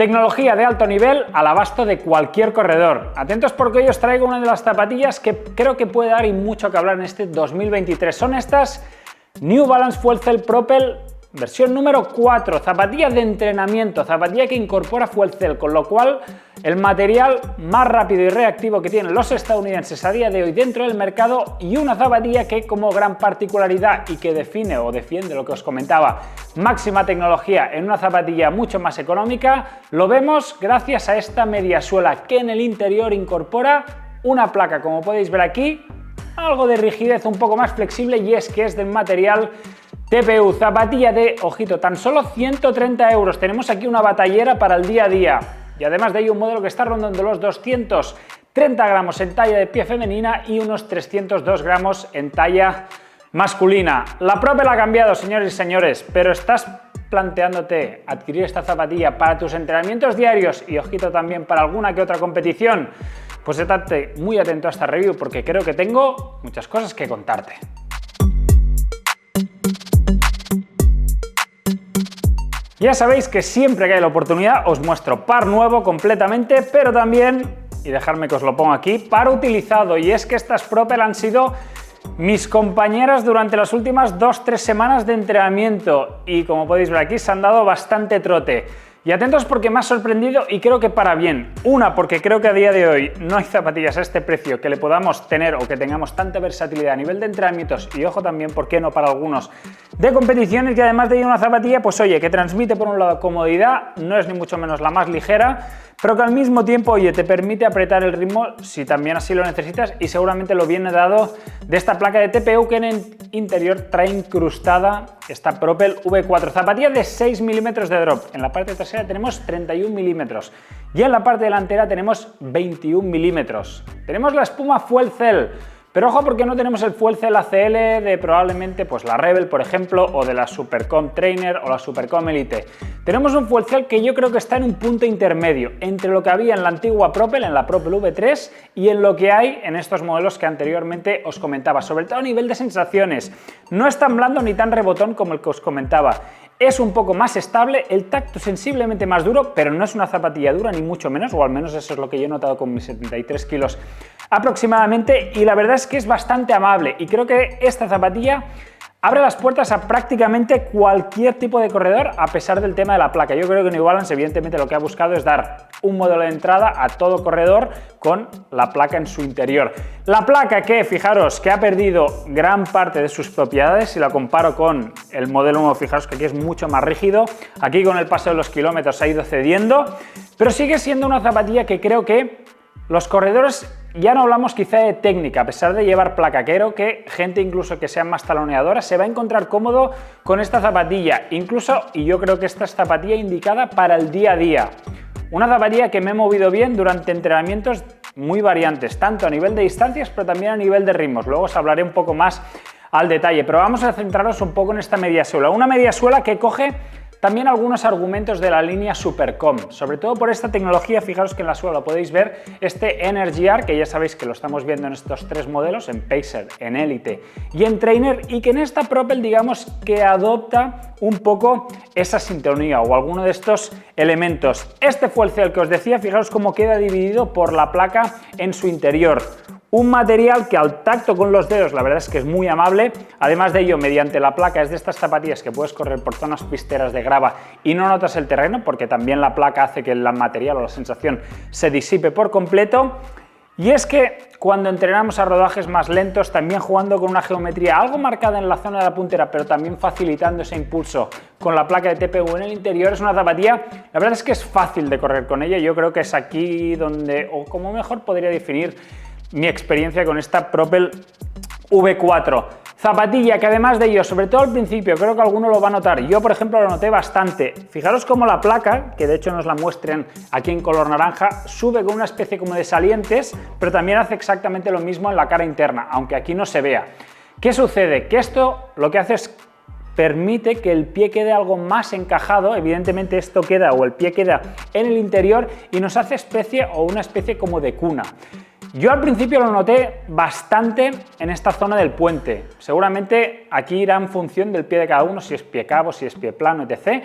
Tecnología de alto nivel al abasto de cualquier corredor. Atentos porque hoy os traigo una de las zapatillas que creo que puede dar y mucho que hablar en este 2023. Son estas New Balance Fuel Cell Propel versión número 4, zapatilla de entrenamiento, zapatilla que incorpora Fuel Cell, con lo cual el material más rápido y reactivo que tienen los estadounidenses a día de hoy dentro del mercado, y una zapatilla que, como gran particularidad y que define o defiende lo que os comentaba, máxima tecnología en una zapatilla mucho más económica, lo vemos gracias a esta mediasuela que en el interior incorpora una placa, como podéis ver aquí, algo de rigidez, un poco más flexible, y es que es del material TPU, zapatilla de, ojito, tan solo 130 euros. Tenemos aquí una batallera para el día a día y además de ello un modelo que está rondando los 230 gramos en talla de pie femenina y unos 302 gramos en talla masculina. La Propel ha cambiado, señores y señores, pero estás planteándote adquirir esta zapatilla para tus entrenamientos diarios y, ojito, también para alguna que otra competición, pues estate muy atento a esta review porque creo que tengo muchas cosas que contarte. Ya sabéis que siempre que hay la oportunidad os muestro par nuevo completamente, pero también, y dejadme que os lo pongo aquí, par utilizado, y es que estas Propel han sido mis compañeras durante las últimas 2-3 semanas de entrenamiento y, como podéis ver aquí, se han dado bastante trote. Y atentos porque me ha sorprendido y creo que para bien. Una, porque creo que a día de hoy no hay zapatillas a este precio que le podamos tener o que tengamos tanta versatilidad a nivel de entrenamientos, y ojo también, ¿por qué no para algunos, de competiciones? Que además de una zapatilla, pues oye, que transmite por un lado comodidad, no es ni mucho menos la más ligera, pero que al mismo tiempo, oye, te permite apretar el ritmo si también así lo necesitas, y seguramente lo viene dado de esta placa de TPU que en el interior trae incrustada esta Propel V4, zapatilla de 6 milímetros de drop. En la parte trasera tenemos 31 milímetros y en la parte delantera tenemos 21 milímetros. Tenemos la espuma Fuel Cell, pero ojo porque no tenemos el Fuel Cell ACL de probablemente pues la Rebel, por ejemplo, o de la Supercom Trainer o la Supercom Elite. Tenemos un Fuel Cell que yo creo que está en un punto intermedio entre lo que había en la antigua Propel, en la Propel V3, y en lo que hay en estos modelos que anteriormente os comentaba, sobre todo a nivel de sensaciones. No es tan blando ni tan rebotón como el que os comentaba. Es un poco más estable, el tacto sensiblemente más duro, pero no es una zapatilla dura ni mucho menos, o al menos eso es lo que yo he notado con mis 73 kilos aproximadamente, y la verdad es que es bastante amable, y creo que esta zapatilla abre las puertas a prácticamente cualquier tipo de corredor, a pesar del tema de la placa. Yo creo que New Balance evidentemente lo que ha buscado es dar un modelo de entrada a todo corredor con la placa en su interior. La placa que, fijaros, que ha perdido gran parte de sus propiedades, si la comparo con el modelo 1, fijaros que aquí es mucho más rígido, aquí con el paso de los kilómetros ha ido cediendo, pero sigue siendo una zapatilla que creo que los corredores, ya no hablamos quizá de técnica, a pesar de llevar placa, creo que gente incluso que sea más taloneadora se va a encontrar cómodo con esta zapatilla, incluso, y yo creo que esta es zapatilla indicada para el día a día. Una zapatilla que me he movido bien durante entrenamientos muy variantes, tanto a nivel de distancias, pero también a nivel de ritmos. Luego os hablaré un poco más al detalle, pero vamos a centrarnos un poco en esta mediasuela. Una mediasuela que coge también algunos argumentos de la línea Supercom, sobre todo por esta tecnología. Fijaros que en la suela lo podéis ver, este Energy Arc, que ya sabéis que lo estamos viendo en estos tres modelos, en Pacer, en Elite y en Trainer, y que en esta Propel digamos que adopta un poco esa sintonía o alguno de estos elementos. Este Fuel Cell que os decía, fijaros cómo queda dividido por la placa en su interior. Un material que al tacto con los dedos la verdad es que es muy amable. Además de ello, mediante la placa, es de estas zapatillas que puedes correr por zonas pisteras de grava y no notas el terreno, porque también la placa hace que el material o la sensación se disipe por completo. Y es que cuando entrenamos a rodajes más lentos, también jugando con una geometría algo marcada en la zona de la puntera, pero también facilitando ese impulso con la placa de TPU en el interior, es una zapatilla, la verdad es que es fácil de correr con ella. Yo creo que es aquí donde, o como mejor podría definir mi experiencia con esta Propel V4. Zapatilla que además de ello, sobre todo al principio, creo que alguno lo va a notar. Yo, por ejemplo, lo noté bastante. Fijaros cómo la placa, que de hecho nos la muestran aquí en color naranja, sube con una especie como de salientes, pero también hace exactamente lo mismo en la cara interna, aunque aquí no se vea. ¿Qué sucede? Que esto lo que hace es permite que el pie quede algo más encajado. Evidentemente esto queda, o el pie queda en el interior, y nos hace especie o una especie como de cuna. Yo al principio lo noté bastante en esta zona del puente. Seguramente aquí irá en función del pie de cada uno, si es pie cabo, si es pie plano, etc.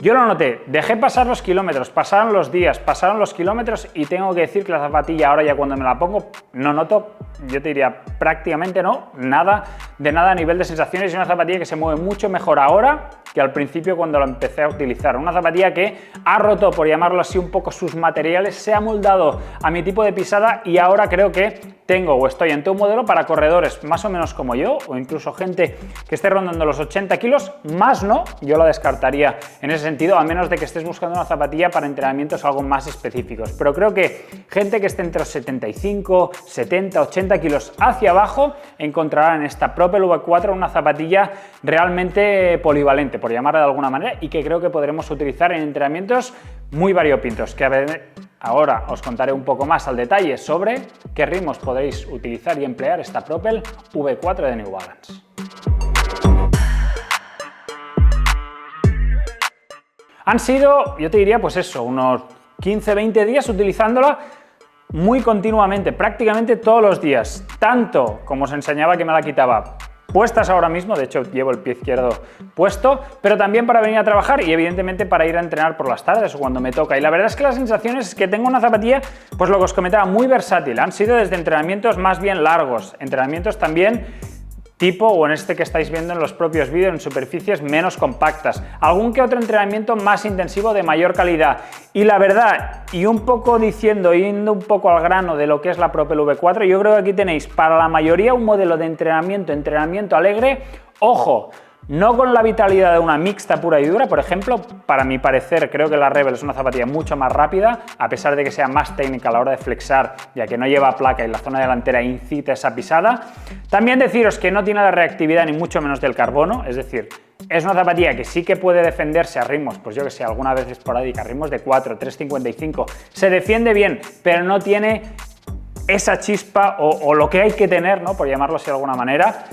Yo lo noté, dejé pasar los kilómetros, pasaron los días, pasaron los kilómetros y tengo que decir que la zapatilla ahora ya cuando me la pongo no noto, yo te diría prácticamente nada a nivel de sensaciones. Es una zapatilla que se mueve mucho mejor ahora que al principio cuando la empecé a utilizar. Una zapatilla que ha roto, por llamarlo así, un poco sus materiales, se ha moldado a mi tipo de pisada y ahora creo que tengo o estoy ante un modelo para corredores más o menos como yo o incluso gente que esté rondando los 80 kilos, más no, yo la descartaría en ese sentido, a menos de que estés buscando una zapatilla para entrenamientos algo más específicos. Pero creo que gente que esté entre los 75, 70, 80 kilos hacia abajo encontrará en esta Propel V4 una zapatilla realmente polivalente, por llamarla de alguna manera, y que creo que podremos utilizar en entrenamientos muy variopintos, que ahora os contaré un poco más al detalle sobre qué ritmos podréis utilizar y emplear esta Propel V4 de New Balance. Han sido, yo te diría, pues eso, unos 15-20 días utilizándola muy continuamente, prácticamente todos los días, tanto como os enseñaba que me la quitaba puestas ahora mismo, de hecho llevo el pie izquierdo puesto, pero también para venir a trabajar y evidentemente para ir a entrenar por las tardes o cuando me toca. Y la verdad es que la sensación es que tengo una zapatilla, pues lo que os comentaba, muy versátil. Han sido desde entrenamientos más bien largos, entrenamientos también tipo, o en este que estáis viendo en los propios vídeos, en superficies menos compactas, algún que otro entrenamiento más intensivo de mayor calidad. Y la verdad, y un poco diciendo, yendo un poco al grano de lo que es la Propel V4, yo creo que aquí tenéis para la mayoría un modelo de entrenamiento alegre, ojo, no con la vitalidad de una mixta pura y dura, por ejemplo, para mi parecer creo que la Rebel es una zapatilla mucho más rápida, a pesar de que sea más técnica a la hora de flexar, ya que no lleva placa y la zona delantera incita esa pisada. También deciros que no tiene la reactividad ni mucho menos del carbono, es decir, es una zapatilla que sí que puede defenderse a ritmos, pues yo que sé, alguna vez esporádica, ritmos de 4, 3.55, se defiende bien, pero no tiene esa chispa o lo que hay que tener, ¿no?, por llamarlo así de alguna manera,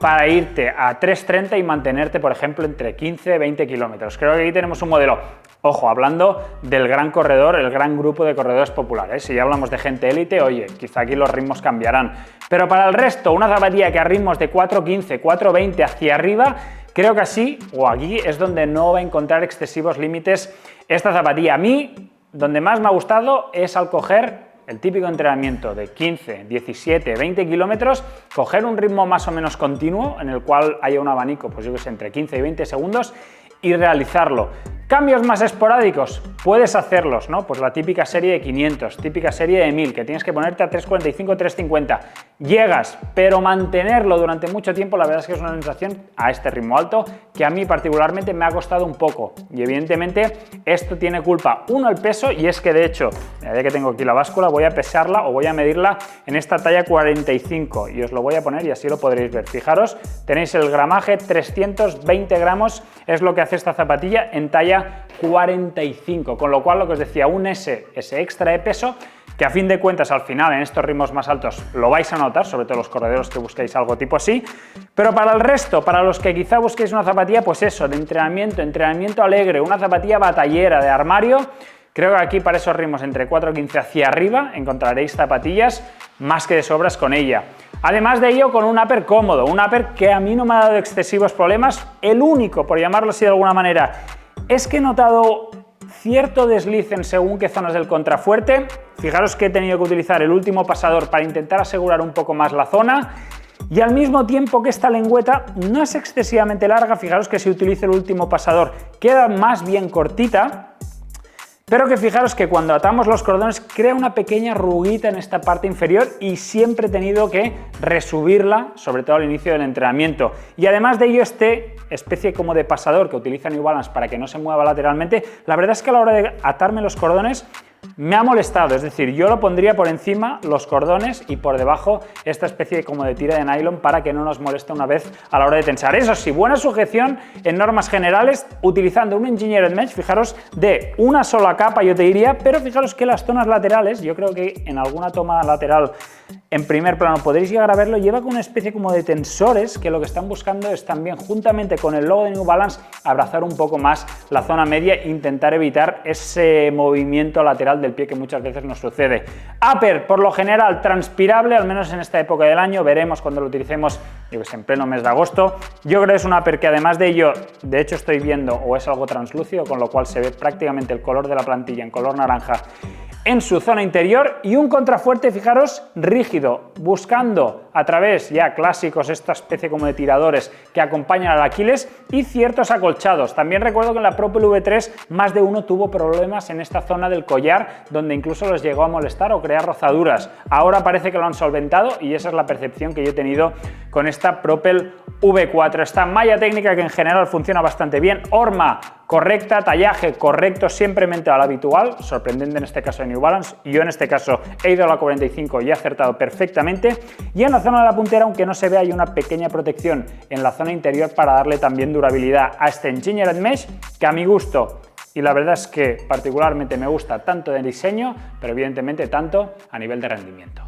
para irte a 3.30 y mantenerte, por ejemplo, entre 15 y 20 kilómetros. Creo que aquí tenemos un modelo, ojo, hablando del gran corredor, el gran grupo de corredores populares. Si ya hablamos de gente élite, oye, quizá aquí los ritmos cambiarán. Pero para el resto, una zapatilla que a ritmos de 4.15, 4.20 hacia arriba, creo que así, o aquí, es donde no va a encontrar excesivos límites esta zapatilla. A mí, donde más me ha gustado es al coger el típico entrenamiento de 15, 17, 20 kilómetros, coger un ritmo más o menos continuo en el cual haya un abanico, pues yo que sé, entre 15 y 20 segundos y realizarlo. Cambios más esporádicos, puedes hacerlos, ¿no? Pues la típica serie de 500, típica serie de 1000, que tienes que ponerte a 3.45, 3.50. Llegas, pero mantenerlo durante mucho tiempo, la verdad es que es una sensación a este ritmo alto que a mí particularmente me ha costado un poco. Y evidentemente esto tiene culpa, uno, el peso, y es que de hecho, ya que tengo aquí la báscula, voy a pesarla o voy a medirla en esta talla 45 y os lo voy a poner y así lo podréis ver. Fijaros, tenéis el gramaje, 320 gramos es lo que hace esta zapatilla en talla 45, con lo cual lo que os decía, ese extra de peso que a fin de cuentas al final en estos ritmos más altos lo vais a notar, sobre todo los corredores que busquéis algo tipo así, pero para el resto, para los que quizá busquéis una zapatilla, pues eso, de entrenamiento alegre, una zapatilla batallera de armario, creo que aquí para esos ritmos entre 4.15 hacia arriba encontraréis zapatillas más que de sobras con ella. Además de ello, con un upper cómodo, un upper que a mí no me ha dado excesivos problemas, el único, por llamarlo así de alguna manera, es que he notado cierto desliz en según qué zonas del contrafuerte. Fijaros que he tenido que utilizar el último pasador para intentar asegurar un poco más la zona y al mismo tiempo que esta lengüeta no es excesivamente larga, fijaros que si utilizo el último pasador queda más bien cortita, pero que fijaros que cuando atamos los cordones crea una pequeña ruguita en esta parte inferior y siempre he tenido que resubirla, sobre todo al inicio del entrenamiento. Y además de ello, este especie como de pasador que utiliza New Balance para que no se mueva lateralmente, la verdad es que a la hora de atarme los cordones me ha molestado, es decir, yo lo pondría por encima los cordones y por debajo esta especie como de tira de nylon para que no nos moleste una vez a la hora de tensar. Eso sí, buena sujeción en normas generales utilizando un Engineered Mesh, fijaros, de una sola capa yo te diría, pero fijaros que las zonas laterales, yo creo que en alguna toma lateral en primer plano podréis llegar a verlo, lleva con una especie como de tensores que lo que están buscando es también, juntamente con el logo de New Balance, abrazar un poco más la zona media e intentar evitar ese movimiento lateral del pie que muchas veces nos sucede. Upper, por lo general, transpirable, al menos en esta época del año, veremos cuando lo utilicemos, yo que sé, en pleno mes de agosto. Yo creo que es un upper que además de ello, de hecho estoy viendo o es algo translúcido, con lo cual se ve prácticamente el color de la plantilla en color naranja en su zona interior, y un contrafuerte, fijaros, rígido, buscando a través ya clásicos, esta especie como de tiradores que acompañan al Aquiles, y ciertos acolchados. También recuerdo que en la Propel V3 más de uno tuvo problemas en esta zona del collar, donde incluso los llegó a molestar o crear rozaduras. Ahora parece que lo han solventado y esa es la percepción que yo he tenido con esta Propel V4. Esta malla técnica que en general funciona bastante bien, horma correcta, tallaje correcto, siempre al habitual, sorprendente en este caso de New Balance. Yo en este caso he ido a la 45 y he acertado perfectamente, y en la zona de la puntera, aunque no se ve, hay una pequeña protección en la zona interior para darle también durabilidad a este Engineered Mesh, que a mi gusto, y la verdad es que particularmente me gusta tanto de diseño, pero evidentemente tanto a nivel de rendimiento.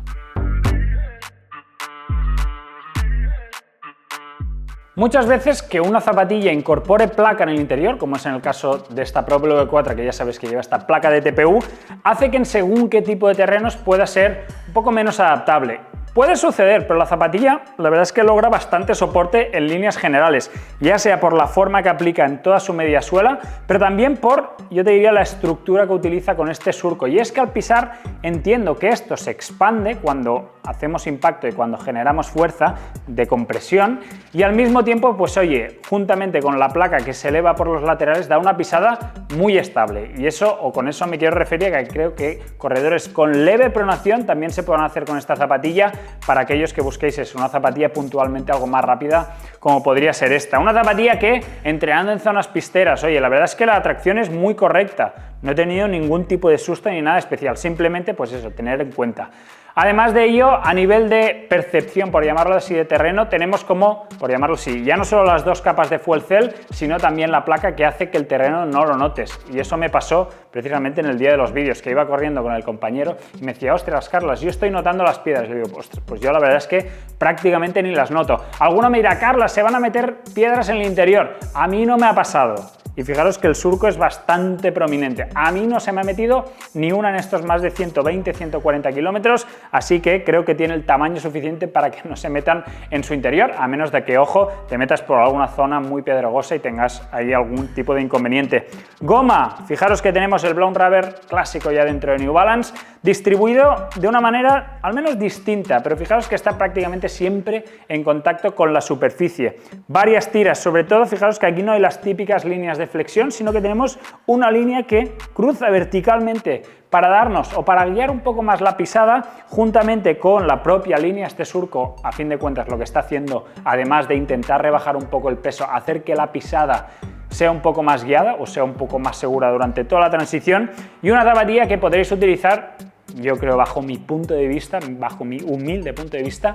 Muchas veces que una zapatilla incorpore placa en el interior, como es en el caso de esta Propel V4, que ya sabéis que lleva esta placa de TPU, hace que en según qué tipo de terrenos pueda ser un poco menos adaptable. Puede suceder, pero la zapatilla la verdad es que logra bastante soporte en líneas generales, ya sea por la forma que aplica en toda su media suela, pero también por, yo te diría, la estructura que utiliza con este surco. Y es que al pisar entiendo que esto se expande cuando hacemos impacto y cuando generamos fuerza de compresión, y al mismo tiempo, pues oye, juntamente con la placa que se eleva por los laterales, da una pisada muy estable. Y eso, o con eso me quiero referir a que creo que corredores con leve pronación también se pueden hacer con esta zapatilla, para aquellos que busquéis eso, una zapatilla puntualmente algo más rápida, como podría ser esta. Una zapatilla que, entrenando en zonas pisteras, oye, la verdad es que la atracción es muy correcta. No he tenido ningún tipo de susto ni nada especial, simplemente pues eso, tener en cuenta. Además de ello, a nivel de percepción, por llamarlo así, de terreno, tenemos como, por llamarlo así, ya no solo las dos capas de fuel cell, sino también la placa que hace que el terreno no lo notes. Y eso me pasó precisamente en el día de los vídeos, que iba corriendo con el compañero y me decía, ostras, Carlas, yo estoy notando las piedras. Y yo digo, pues yo la verdad es que prácticamente ni las noto. Alguno me dirá, Carlas, se van a meter piedras en el interior. A mí no me ha pasado. Y fijaros que el surco es bastante prominente. A mí no se me ha metido ni una en estos más de 120-140 kilómetros, así que creo que tiene el tamaño suficiente para que no se metan en su interior, a menos de que, ojo, te metas por alguna zona muy pedregosa y tengas ahí algún tipo de inconveniente. Goma, fijaros que tenemos el Blown Rubber clásico ya dentro de New Balance, distribuido de una manera al menos distinta, pero fijaros que está prácticamente siempre en contacto con la superficie. Varias tiras, sobre todo, fijaros que aquí no hay las típicas líneas de flexión, sino que tenemos una línea que cruza verticalmente para darnos o para guiar un poco más la pisada, juntamente con la propia línea. Este surco, a fin de cuentas, lo que está haciendo, además de intentar rebajar un poco el peso, hacer que la pisada sea un poco más guiada o sea un poco más segura durante toda la transición, y una zapatilla que podréis utilizar, yo creo, bajo mi punto de vista, bajo mi humilde punto de vista,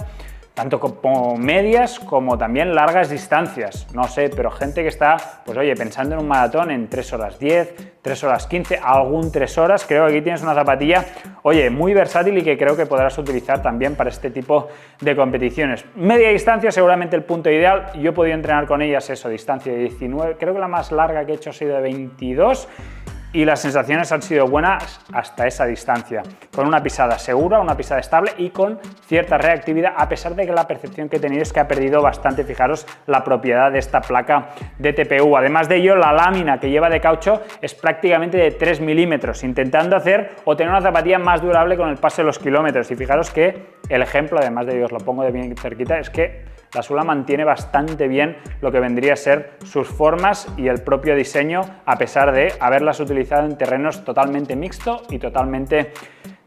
tanto como medias como también largas distancias. No sé, pero gente que está, pues oye, pensando en un maratón en 3 horas 10, 3 horas 15, algún 3 horas, creo que aquí tienes una zapatilla, oye, muy versátil y que creo que podrás utilizar también para este tipo de competiciones. Media distancia, seguramente el punto ideal. Yo he podido entrenar con ellas eso, distancia de 19, creo que la más larga que he hecho ha sido de 22, y las sensaciones han sido buenas hasta esa distancia, con una pisada segura, una pisada estable y con cierta reactividad, a pesar de que la percepción que he tenido es que ha perdido bastante, fijaros, la propiedad de esta placa de TPU. Además de ello, la lámina que lleva de caucho es prácticamente de 3 milímetros, intentando hacer o tener una zapatilla más durable con el paso de los kilómetros. Y fijaros que el ejemplo, además de ello os lo pongo de bien cerquita, es que la suela mantiene bastante bien lo que vendría a ser sus formas y el propio diseño, a pesar de haberlas utilizado en terrenos totalmente mixtos y totalmente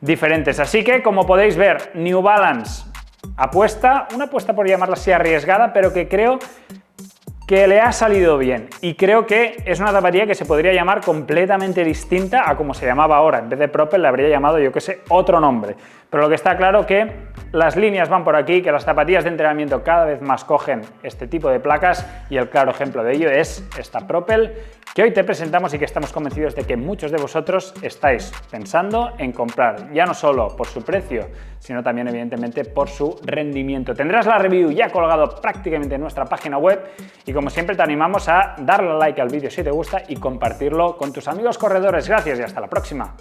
diferentes. Así que, como podéis ver, New Balance una apuesta por llamarla así arriesgada, pero que creo que le ha salido bien, y creo que es una zapatilla que se podría llamar completamente distinta a como se llamaba ahora. En vez de Propel le habría llamado, yo que sé, otro nombre. Pero lo que está claro que las líneas van por aquí, que las zapatillas de entrenamiento cada vez más cogen este tipo de placas, y el claro ejemplo de ello es esta Propel, que hoy te presentamos y que estamos convencidos de que muchos de vosotros estáis pensando en comprar, ya no solo por su precio, sino también evidentemente por su rendimiento. Tendrás la review ya colgado prácticamente en nuestra página web y como siempre te animamos a darle like al vídeo si te gusta y compartirlo con tus amigos corredores. Gracias y hasta la próxima.